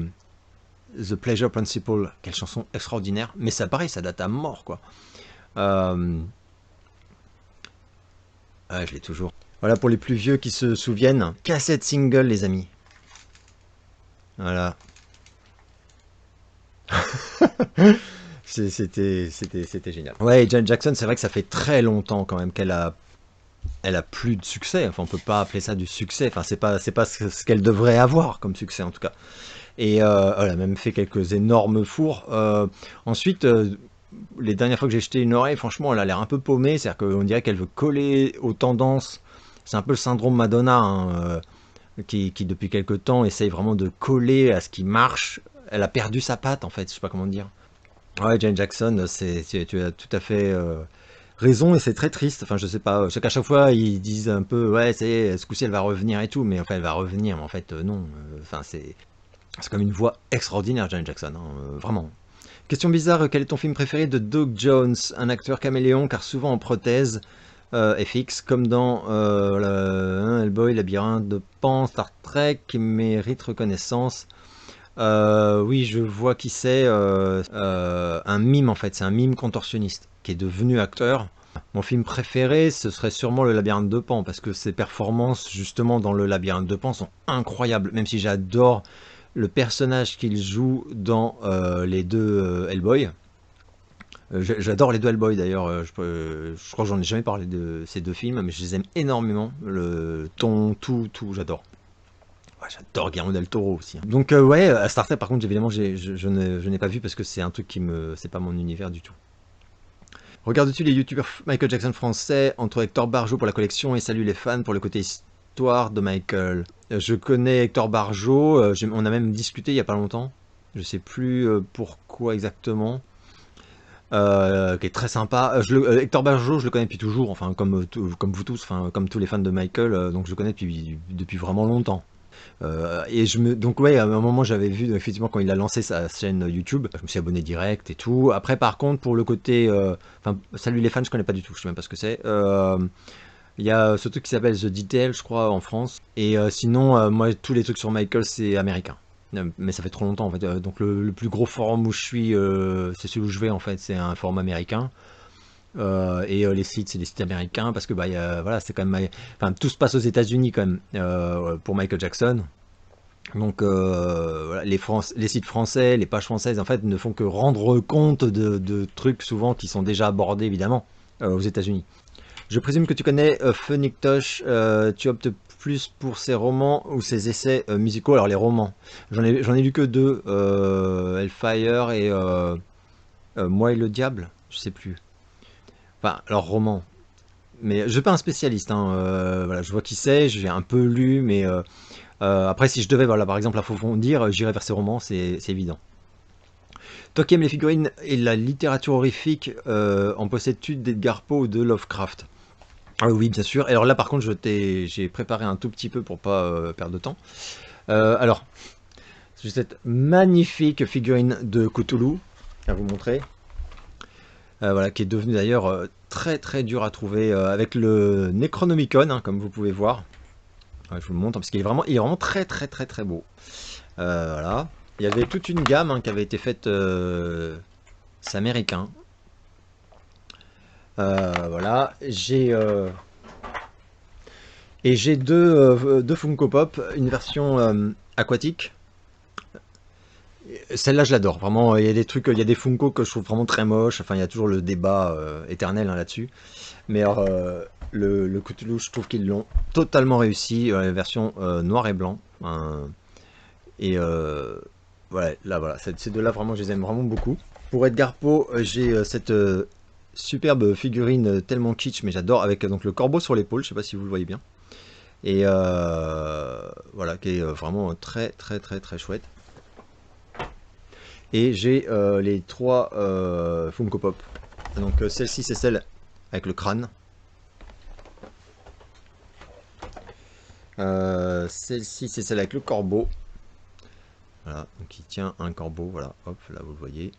Speaker 1: The Pleasure Principle, quelle chanson extraordinaire, mais ça pareil, ça date à mort, quoi. Ah, je l'ai toujours. Voilà pour les plus vieux qui se souviennent. Cassette single, les amis. Voilà. C'était génial. Ouais, Janet Jackson, c'est vrai que ça fait très longtemps quand même elle a plus de succès. Enfin, on peut pas appeler ça du succès. Enfin, c'est pas ce qu'elle devrait avoir comme succès en tout cas. Et elle a même fait quelques énormes fours. Ensuite, les dernières fois que j'ai jeté une oreille, franchement, elle a l'air un peu paumée. C'est-à-dire qu'on dirait qu'elle veut coller aux tendances. C'est un peu le syndrome Madonna, hein, qui depuis quelque temps essaye vraiment de coller à ce qui marche. Elle a perdu sa patte en fait, je sais pas comment dire. Ouais, Jane Jackson, tu as tout à fait raison et c'est très triste. Enfin, je sais pas, je sais qu'à chaque fois ils disent un peu, ouais, ce coup-ci elle va revenir et tout, mais enfin elle va revenir, mais en fait non. Enfin, c'est comme une voix extraordinaire, Jane Jackson, hein, vraiment. Question bizarre, quel est ton film préféré de Doug Jones? Un acteur caméléon car souvent en prothèse. FX, comme dans Hellboy, Labyrinthe de Pan, Star Trek, qui mérite reconnaissance. Oui, je vois qui c'est. Un mime en fait, c'est un mime contorsionniste qui est devenu acteur. Mon film préféré, ce serait sûrement Le Labyrinthe de Pan, parce que ses performances justement dans Le Labyrinthe de Pan sont incroyables, même si j'adore le personnage qu'il joue dans les deux Hellboy. J'adore les deux Hellboy d'ailleurs, je crois que j'en ai jamais parlé de ces deux films, mais je les aime énormément, le ton, tout, j'adore. Ouais, j'adore Guillermo del Toro aussi. Hein. Donc ouais, à Star Trek par contre évidemment je n'ai pas vu parce que c'est un truc c'est pas mon univers du tout. Regardes-tu les youtubeurs Michael Jackson français, entre Hector Barjot pour la collection et Salut les fans pour le côté l'histoire de Michael. Je connais Hector Barjot, on a même discuté il y a pas longtemps. Je sais plus pourquoi exactement. Qui est très sympa. Hector Barjot, je le connais depuis toujours, enfin comme vous tous, enfin comme tous les fans de Michael, donc je le connais depuis vraiment longtemps. Donc ouais, à un moment j'avais vu effectivement quand il a lancé sa chaîne YouTube, je me suis abonné direct et tout. Après par contre pour le côté, enfin salut les fans, je connais pas du tout, je sais même pas ce que c'est. Il y a ce truc qui s'appelle The Detail, je crois, en France. Et sinon, moi tous les trucs sur Michael c'est américain. Mais ça fait trop longtemps en fait. Donc le plus gros forum où je suis, c'est celui où je vais en fait, c'est un forum américain. Les sites, c'est des sites américains parce que bah, voilà, c'est quand même, enfin, tout se passe aux États-Unis quand même pour Michael Jackson. Donc voilà, les sites français, les pages françaises, en fait, ne font que rendre compte de trucs souvent qui sont déjà abordés évidemment aux États-Unis. Je présume que tu connais Phoenix Tosh. Tu optes plus pour ses romans ou ses essais musicaux. Alors les romans, j'en ai lu que deux, Hellfire et Moi et le diable, je sais plus. Enfin, alors roman. Mais je suis pas un spécialiste, hein, voilà, je vois qui c'est, j'ai un peu lu, mais après si je devais, voilà, par exemple, approfondir, j'irais vers ces romans, c'est évident. Toi qui aimes les figurines et la littérature horrifique, en possèdes-tu d'Edgar Poe ou de Lovecraft? Ah oui, bien sûr. Et alors là, par contre, j'ai préparé un tout petit peu pour pas perdre de temps. Alors, j'ai cette magnifique figurine de Cthulhu à vous montrer. Voilà, qui est devenu d'ailleurs très très dur à trouver avec le Necronomicon, hein, comme vous pouvez voir. Ouais, je vous le montre parce qu'il est vraiment très très très très beau. Voilà. Il y avait toute une gamme hein, qui avait été faite, c'est américain. Voilà, j'ai deux Funko Pop, une version aquatique. Celle-là, je l'adore. Vraiment, il y a des trucs, il y a des Funko que je trouve vraiment très moches. Enfin, il y a toujours le débat éternel hein, là-dessus. Mais alors, le Cthulhu, je trouve qu'ils l'ont totalement réussi. La version noir et blanc. Et voilà, là, voilà. Ces deux-là, vraiment, je les aime vraiment beaucoup. Pour Edgar Poe, j'ai cette superbe figurine tellement kitsch, mais j'adore, avec donc le corbeau sur l'épaule. Je sais pas si vous le voyez bien. Et voilà, qui est vraiment très, très, très, très chouette. Et j'ai les trois Funko Pop. Donc celle-ci c'est celle avec le crâne. Celle-ci c'est celle avec le corbeau. Voilà, donc il tient un corbeau, voilà, hop, là vous le voyez.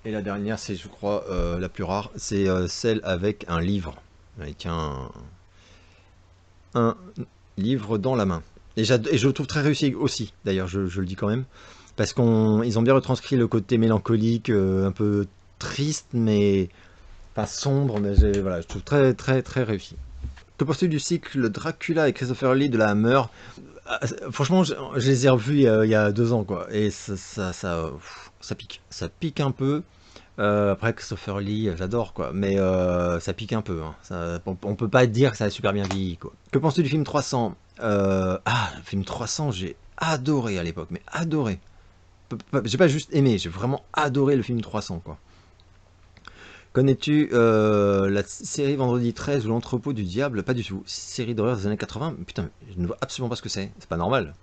Speaker 1: Et la dernière c'est je crois la plus rare, c'est celle avec un livre. Il tient un livre dans la main. Et je le trouve très réussi aussi, d'ailleurs je le dis quand même. Parce qu'ils ont bien retranscrit le côté mélancolique, un peu triste, mais pas sombre, mais voilà, je trouve très très très réussi. Que penses-tu du cycle Dracula et Christopher Lee de la Hammer? Franchement, je les ai revus il y a 2 ans, quoi, et ça pique. Ça pique un peu. Après Christopher Lee, j'adore, quoi, mais ça pique un peu. Hein. On peut pas dire que ça a super bien vieilli, quoi. Que penses-tu du film 300? Le film 300, j'ai adoré à l'époque, mais adoré. J'ai pas juste aimé, j'ai vraiment adoré le film 300 quoi. Connais-tu la série Vendredi 13 ou l'entrepôt du diable? Pas du tout. Série d'horreur des années 80? Putain, je ne vois absolument pas ce que c'est. C'est pas normal.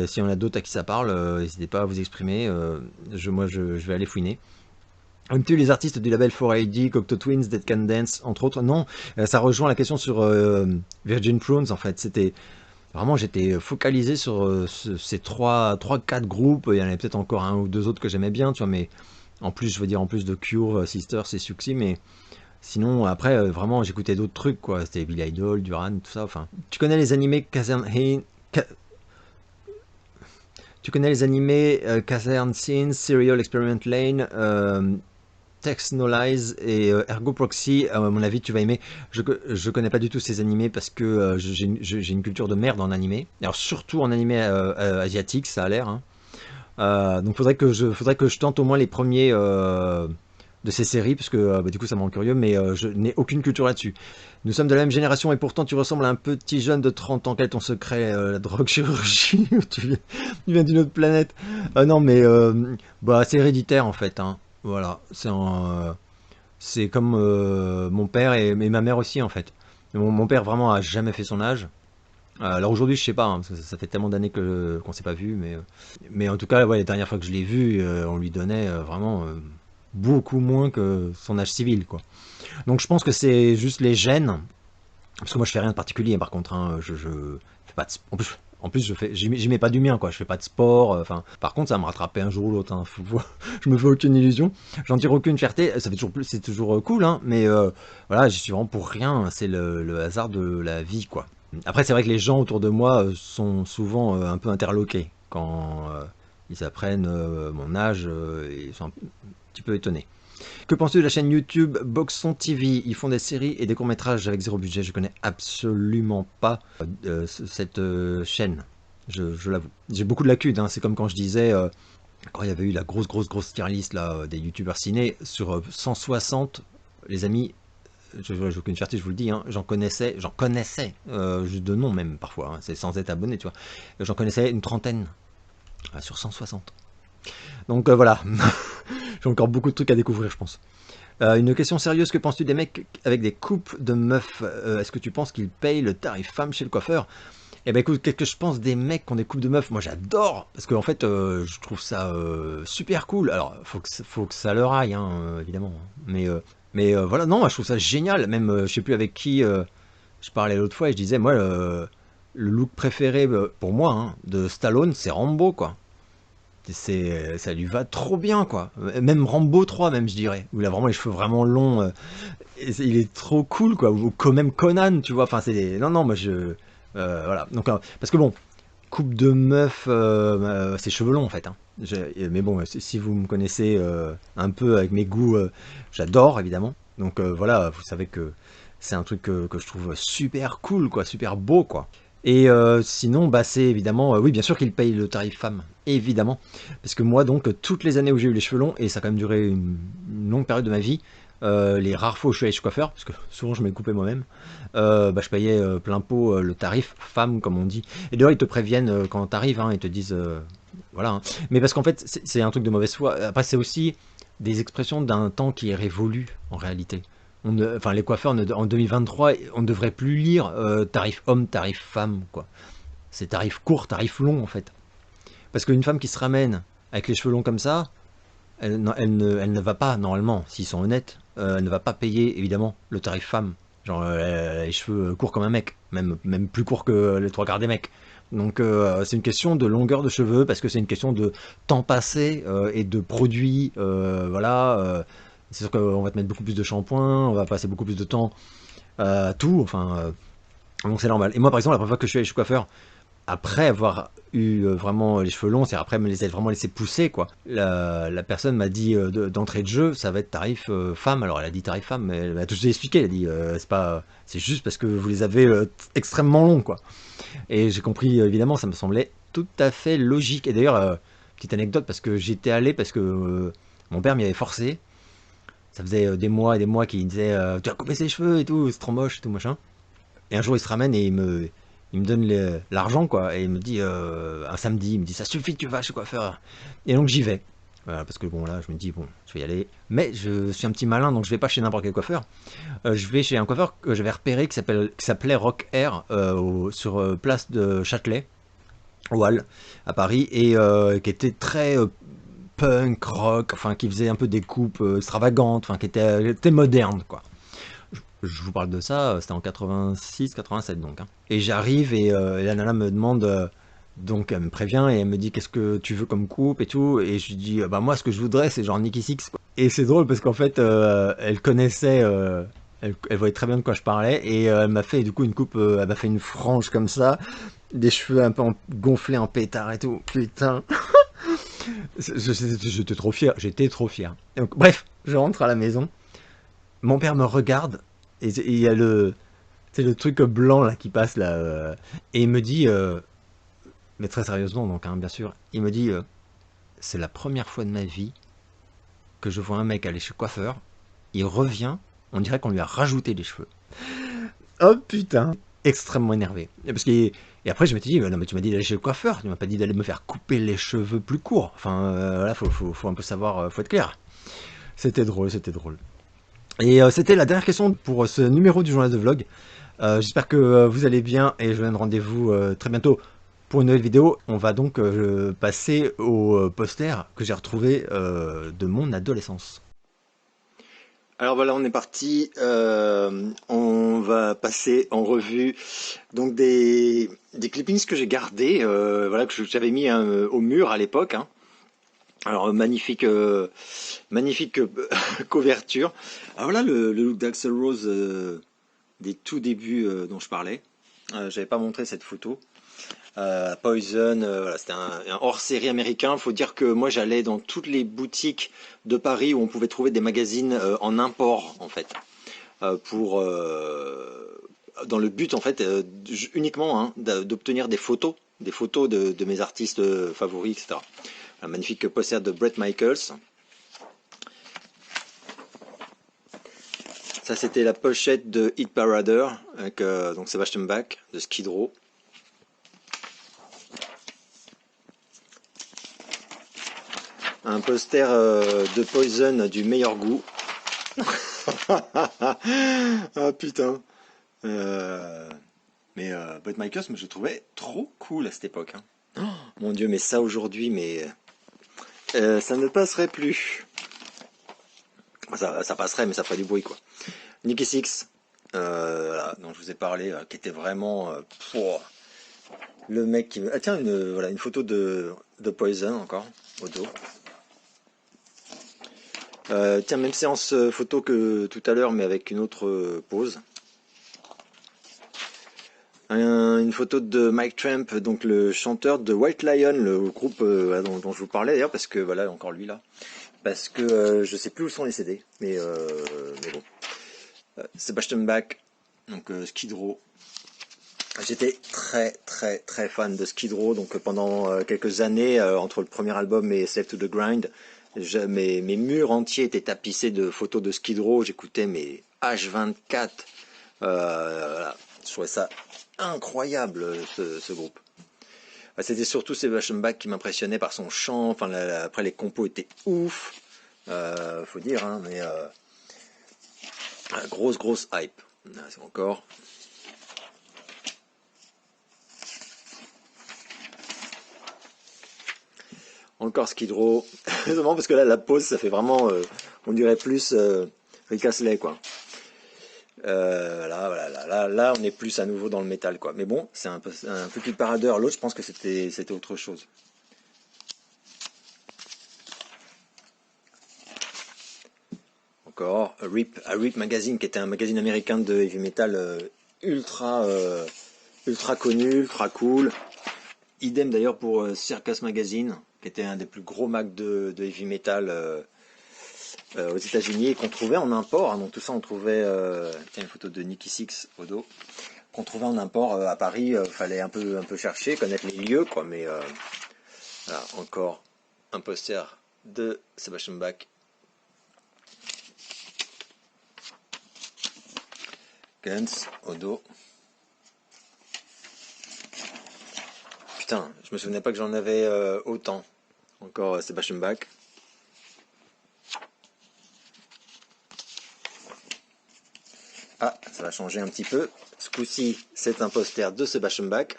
Speaker 1: Si on a d'autres à qui ça parle, n'hésitez pas à vous exprimer. Moi, je vais aller fouiner. Aimes-tu les artistes du label 4AD, Cocteau Twins, Dead Can Dance, entre autres? Non, ça rejoint la question sur Virgin Prunes en fait. C'était vraiment, j'étais focalisé sur ces 3-4 groupes. Il y en avait peut-être encore un ou deux autres que j'aimais bien, tu vois, mais en plus, je veux dire, en plus de Cure, Sisters et Suxy, mais sinon, après, vraiment, j'écoutais d'autres trucs, quoi. C'était Billy Idol, Duran, tout ça, enfin. Tu connais les animés Caserne Scenes, Serial Experiment Lane, Text No Lies et Ergo Proxy, à mon avis tu vas aimer. Je connais pas du tout ces animés parce que j'ai une culture de merde en animé. Alors surtout en animé asiatique, ça a l'air. Hein. Donc faudrait que je tente au moins les premiers de ces séries parce que du coup ça me rend curieux, mais je n'ai aucune culture là-dessus. Nous sommes de la même génération et pourtant tu ressembles à un petit jeune de 30 ans. Quel est ton secret? La drogue, chirurgie? Tu viens d'une autre planète? Non mais bah c'est héréditaire en fait. Hein. Voilà, c'est comme mon père et ma mère aussi en fait. Mais mon père vraiment a jamais fait son âge. Alors aujourd'hui, je sais pas, hein, parce que ça fait tellement d'années qu'on s'est pas vu, mais en tout cas, ouais, les dernières fois que je l'ai vu, on lui donnait vraiment beaucoup moins que son âge civil, quoi. Donc je pense que c'est juste les gènes, parce que moi je fais rien de particulier, par contre, hein, je fais pas de, en plus j'y mets pas du mien, quoi. Je fais pas de sport, enfin, par contre ça va me rattraper un jour ou l'autre, hein, je me fais aucune illusion, j'en tire aucune fierté, ça fait toujours plus, c'est toujours cool, hein, mais voilà, j'y suis vraiment pour rien, c'est le hasard de la vie, quoi. Après, c'est vrai que les gens autour de moi sont souvent un peu interloqués quand ils apprennent mon âge et ils sont un petit peu étonnés. Que penses-tu de la chaîne YouTube Boxon TV? Ils font des séries et des courts-métrages avec zéro budget. Je connais absolument pas cette chaîne, je l'avoue. J'ai beaucoup de lacunes, hein. C'est comme quand je disais, quand il y avait eu la grosse tier list là, des youtubeurs ciné, sur 160, les amis, j'ai aucune fierté, je vous le dis, hein, j'en connaissais, juste de nom même parfois, hein, c'est sans être abonné, tu vois. J'en connaissais une trentaine sur 160. Donc voilà, j'ai encore beaucoup de trucs à découvrir, je pense. Une question sérieuse, que penses-tu des mecs avec des coupes de meufs? Est-ce que tu penses qu'ils payent le tarif femme chez le coiffeur? Eh ben écoute, qu'est-ce que je pense des mecs qui ont des coupes de meufs? Moi j'adore, parce qu'en fait je trouve ça super cool. Alors faut que ça leur aille, hein, évidemment. Mais voilà, non, moi je trouve ça génial. Même je sais plus avec qui je parlais l'autre fois et je disais, moi le look préféré pour moi, hein, de Stallone, c'est Rambo, quoi. Ça lui va trop bien, quoi. Même Rambo 3, même, je dirais. Où il a vraiment les cheveux vraiment longs. Il est trop cool, quoi. Ou quand même Conan, tu vois. Enfin, c'est des... Non, non, moi, voilà. Donc, parce que bon, coupe de meuf, c'est cheveux longs, en fait, hein. Mais bon, si vous me connaissez un peu avec mes goûts, j'adore, évidemment. Donc, voilà, vous savez que c'est un truc que je trouve super cool, quoi. Super beau, quoi. Et sinon, bah, c'est évidemment, oui, bien sûr qu'il paye le tarif femme, évidemment. Parce que moi, donc, toutes les années où j'ai eu les cheveux longs, et ça a quand même duré une longue période de ma vie, les rares fois où je suis allé chez coiffeur, parce que souvent je me les coupais moi-même, bah, je payais plein pot le tarif femme, comme on dit. Et d'ailleurs, ils te préviennent quand t'arrives, hein, ils te disent, voilà, hein. Mais parce qu'en fait, c'est un truc de mauvaise foi. Après, c'est aussi des expressions d'un temps qui est révolu, en réalité. Enfin, les coiffeurs, en 2023, on ne devrait plus lire tarif homme, tarif femme, quoi. C'est tarif court, tarif long, en fait. Parce qu'une femme qui se ramène avec les cheveux longs comme ça, elle ne va pas, normalement, s'ils sont honnêtes, elle ne va pas payer, évidemment, le tarif femme. Genre, elle a les cheveux courts comme un mec, même plus courts que les trois quarts des mecs. Donc, c'est une question de longueur de cheveux, parce que c'est une question de temps passé et de produits, voilà. C'est sûr qu'on va te mettre beaucoup plus de shampoing, on va passer beaucoup plus de temps à tout, enfin, donc c'est normal. Et moi, par exemple, la première fois que je suis allé chez le coiffeur, après avoir eu vraiment les cheveux longs, c'est après me les être vraiment laissé pousser, quoi. La personne m'a dit d'entrée de jeu, ça va être tarif femme. Alors elle a dit tarif femme, mais elle m'a tout expliqué. Elle a dit c'est juste parce que vous les avez extrêmement longs, quoi. Et j'ai compris évidemment, ça me semblait tout à fait logique. Et d'ailleurs, petite anecdote, parce que j'étais allé parce que mon père m'y avait forcé. Ça faisait des mois et des mois qu'il disait tu as coupé ses cheveux et tout, c'est trop moche et tout machin. Et un jour il se ramène et il me donne l'argent, quoi, et il me dit un samedi, il me dit ça suffit, tu vas chez coiffeur. Et donc j'y vais. Voilà, parce que bon là je me dis bon je vais y aller. Mais je suis un petit malin donc je vais pas chez n'importe quel coiffeur. Je vais chez un coiffeur que j'avais repéré qui s'appelait Rock Air sur place de Châtelet, au Hall, à Paris, et qui était très punk, rock, enfin qui faisait un peu des coupes extravagantes, enfin qui était moderne, quoi. Je vous parle de ça, c'était en 86, 87 donc, hein. Et j'arrive et la nana me demande, donc elle me prévient et elle me dit qu'est-ce que tu veux comme coupe et tout. Et je lui dis, bah moi ce que je voudrais c'est genre Nicky Six, quoi. Et c'est drôle parce qu'en fait elle connaissait, elle voyait très bien de quoi je parlais. Et elle m'a fait du coup une coupe, elle m'a fait une frange comme ça, des cheveux un peu gonflés en pétard et tout. Putain, j'étais trop fier, j'étais trop fier. Donc, bref, je rentre à la maison, mon père me regarde et il y a c'est le truc blanc là qui passe là, et il me dit, mais très sérieusement donc, hein, bien sûr, il me dit, c'est la première fois de ma vie que je vois un mec aller chez le coiffeur, il revient, on dirait qu'on lui a rajouté des cheveux. Oh putain, extrêmement énervé. Et après je m'étais dit, non mais tu m'as dit d'aller chez le coiffeur, tu m'as pas dit d'aller me faire couper les cheveux plus courts. Enfin voilà, faut un peu savoir, faut être clair. C'était drôle, c'était drôle. Et c'était la dernière question pour ce numéro du journal de vlog. J'espère que vous allez bien et je vous donne rendez-vous très bientôt pour une nouvelle vidéo. On va donc passer au poster que j'ai retrouvé de mon adolescence. Alors voilà, on est parti. On va passer en revue donc des clippings que j'ai gardés, voilà, que j'avais mis au mur à l'époque, hein. Alors magnifique, magnifique couverture. Alors voilà le look d'Axl Rose des tout débuts dont je parlais. J'avais pas montré cette photo. Poison, voilà, c'était un hors-série américain. Faut dire que moi j'allais dans toutes les boutiques de Paris où on pouvait trouver des magazines en import en fait, pour dans le but en fait uniquement hein, d'obtenir des photos de mes artistes favoris, etc. Un magnifique poster de Bret Michaels. Ça c'était la pochette de Hit Parader avec donc Sebastian Bach de Skid Row. Un poster de Poison du meilleur goût. Ah putain. Mais Bret Michaels, je le trouvais trop cool à cette époque, hein. Oh, mon dieu, mais ça aujourd'hui, mais ça ne passerait plus. Ça passerait, mais ça ferait du bruit, quoi. Nicky Six, voilà, dont je vous ai parlé, qui était vraiment le mec qui... Ah tiens, voilà, une photo de Poison encore, au dos. Tiens, même séance photo que tout à l'heure, mais avec une autre pose. Une photo de Mike Tramp, donc le chanteur de White Lion, le groupe dont je vous parlais d'ailleurs, parce que voilà, encore lui là. Parce que je sais plus où sont les CD, mais bon. Sebastian Bach, donc Skid Row. J'étais très fan de Skid Row, donc pendant quelques années, entre le premier album et Slave to the Grind, mes murs entiers étaient tapissés de photos de Skid Row, j'écoutais mes H24, voilà. Je trouvais ça incroyable ce groupe. C'était surtout Sebastian Bach qui m'impressionnait par son chant, enfin après les compos étaient ouf, faut dire, hein, mais grosse hype. C'est encore... Encore Skid Row. C'est marrant parce que là, la pose, ça fait vraiment, on dirait plus Rick Astley, quoi. Là, on est plus à nouveau dans le métal, quoi. Mais bon, c'est un peu plus paradeur. L'autre, je pense que c'était autre chose. Encore a Rip Magazine, qui était un magazine américain de heavy metal ultra connu, ultra cool. Idem d'ailleurs pour Circus Magazine, qui était un des plus gros mags de heavy metal aux États-Unis et qu'on trouvait en import. Hein, donc tout ça, on trouvait tiens, une photo de Nicky Six au dos, qu'on trouvait en import à Paris. Fallait un peu chercher, connaître les lieux, quoi. Mais voilà, encore un poster de Sebastian Bach. Guns au dos. Putain, je me souvenais pas que j'en avais autant. Encore Sebastian Bach. Ah, ça va changer un petit peu. Ce coup-ci, c'est un poster de Sebastian Bach.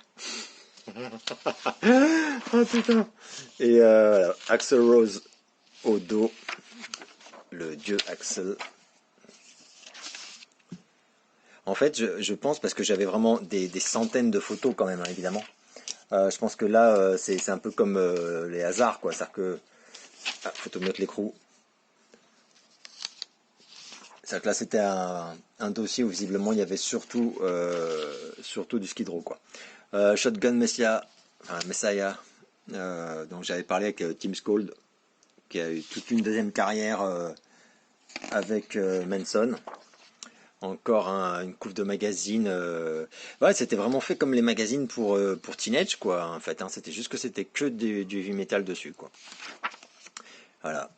Speaker 1: Oh putain. Et voilà, Axl Rose au dos. Le dieu Axl. En fait, je pense, parce que j'avais vraiment des centaines de photos quand même, hein, évidemment. Je pense que là, c'est un peu comme les hasards, quoi. C'est-à-dire que... Ah, photo de Motley Crue. C'est-à-dire que là, c'était un dossier où visiblement il y avait surtout du Skid Row, quoi. Shotgun Messiah, dont j'avais parlé avec Tim Scold, qui a eu toute une deuxième carrière avec Manson. Encore une couve de magazine. Ouais, c'était vraiment fait comme les magazines pour teenage, quoi, en fait. Hein. C'était juste que c'était que du heavy metal dessus, quoi. Voilà.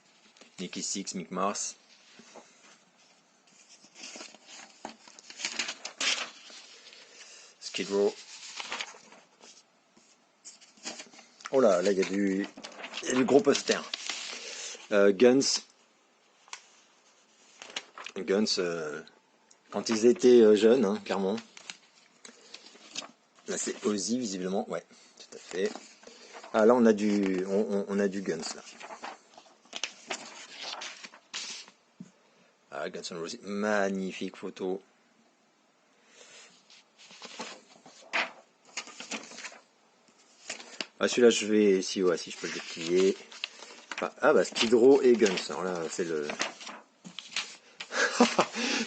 Speaker 1: Nicky Six, Mick Mars. Skid Row. Oh là, là, il y a du gros poster. Guns. Guns, quand ils étaient jeunes, hein, clairement. Là c'est Ozzy visiblement, ouais, tout à fait. Ah là on a on a du Guns là. Ah, Guns N' Roses, magnifique photo. Ah celui-là je vais, si ouais, si je peux le déplier. Ah bah Skid Row et Guns, alors là c'est le...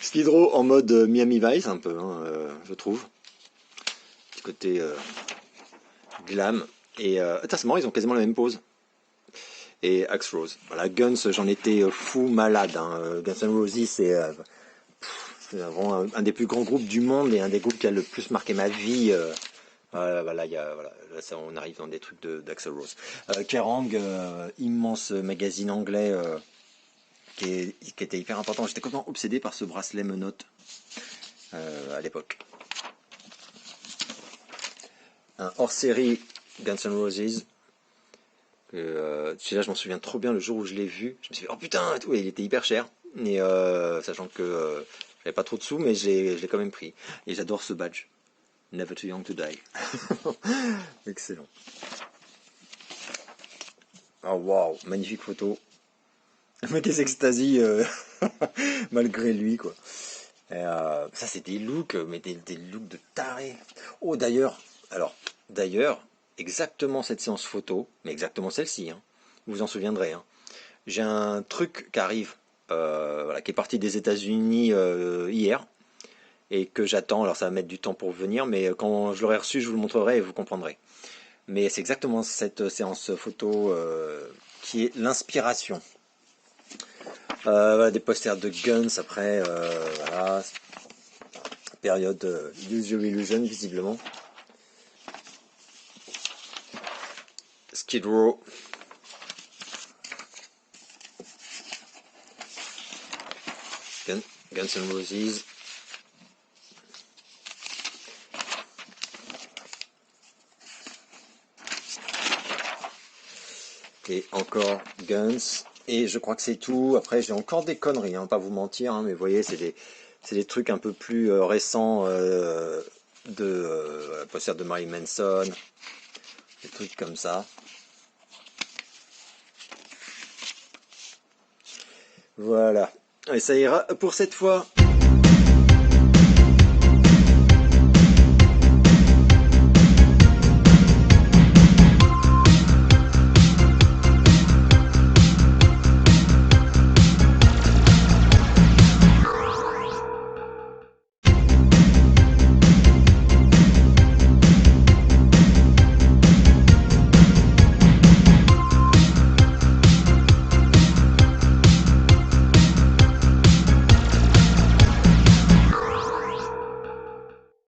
Speaker 1: Skid Row en mode Miami Vice un peu, hein, je trouve. Petit côté glam. Et attends, c'est marrant, ils ont quasiment la même pose. Et Axe Rose. Voilà, Guns, j'en étais fou malade. Hein. Guns N' Roses, c'est vraiment un des plus grands groupes du monde et un des groupes qui a le plus marqué ma vie. Voilà, voilà, là ça, on arrive dans des trucs d'Axl Rose. Kerrang, immense magazine anglais qui était hyper important. J'étais complètement obsédé par ce bracelet menottes à l'époque. Un hors-série Guns N' Roses. Celui-là, je m'en souviens trop bien le jour où je l'ai vu. Je me suis dit, oh putain, et tout, et il était hyper cher. Et sachant que j'avais pas trop de sous, mais je l'ai quand même pris. Et j'adore ce badge. Never too young to die. Excellent. Oh waouh, magnifique photo. Le mec est extasie malgré lui quoi. Et, ça c'est des looks, mais des looks de taré. Oh d'ailleurs, exactement cette séance photo, mais exactement celle-ci, hein, vous vous en souviendrez. Hein. J'ai un truc qui arrive, voilà, qui est parti des États-Unis hier et que j'attends. Alors ça va mettre du temps pour venir, mais quand je l'aurai reçu, je vous le montrerai et vous comprendrez. Mais c'est exactement cette séance photo qui est l'inspiration. Voilà, des posters de Guns après, voilà, période Use Your Illusion visiblement. Skid Row. Guns N' Roses. Et encore Guns. Et je crois que c'est tout. Après, j'ai encore des conneries, hein, pas vous mentir, hein, mais vous voyez, c'est des trucs un peu plus récents de poster de Marilyn Manson, des trucs comme ça. Voilà. Et ça ira pour cette fois.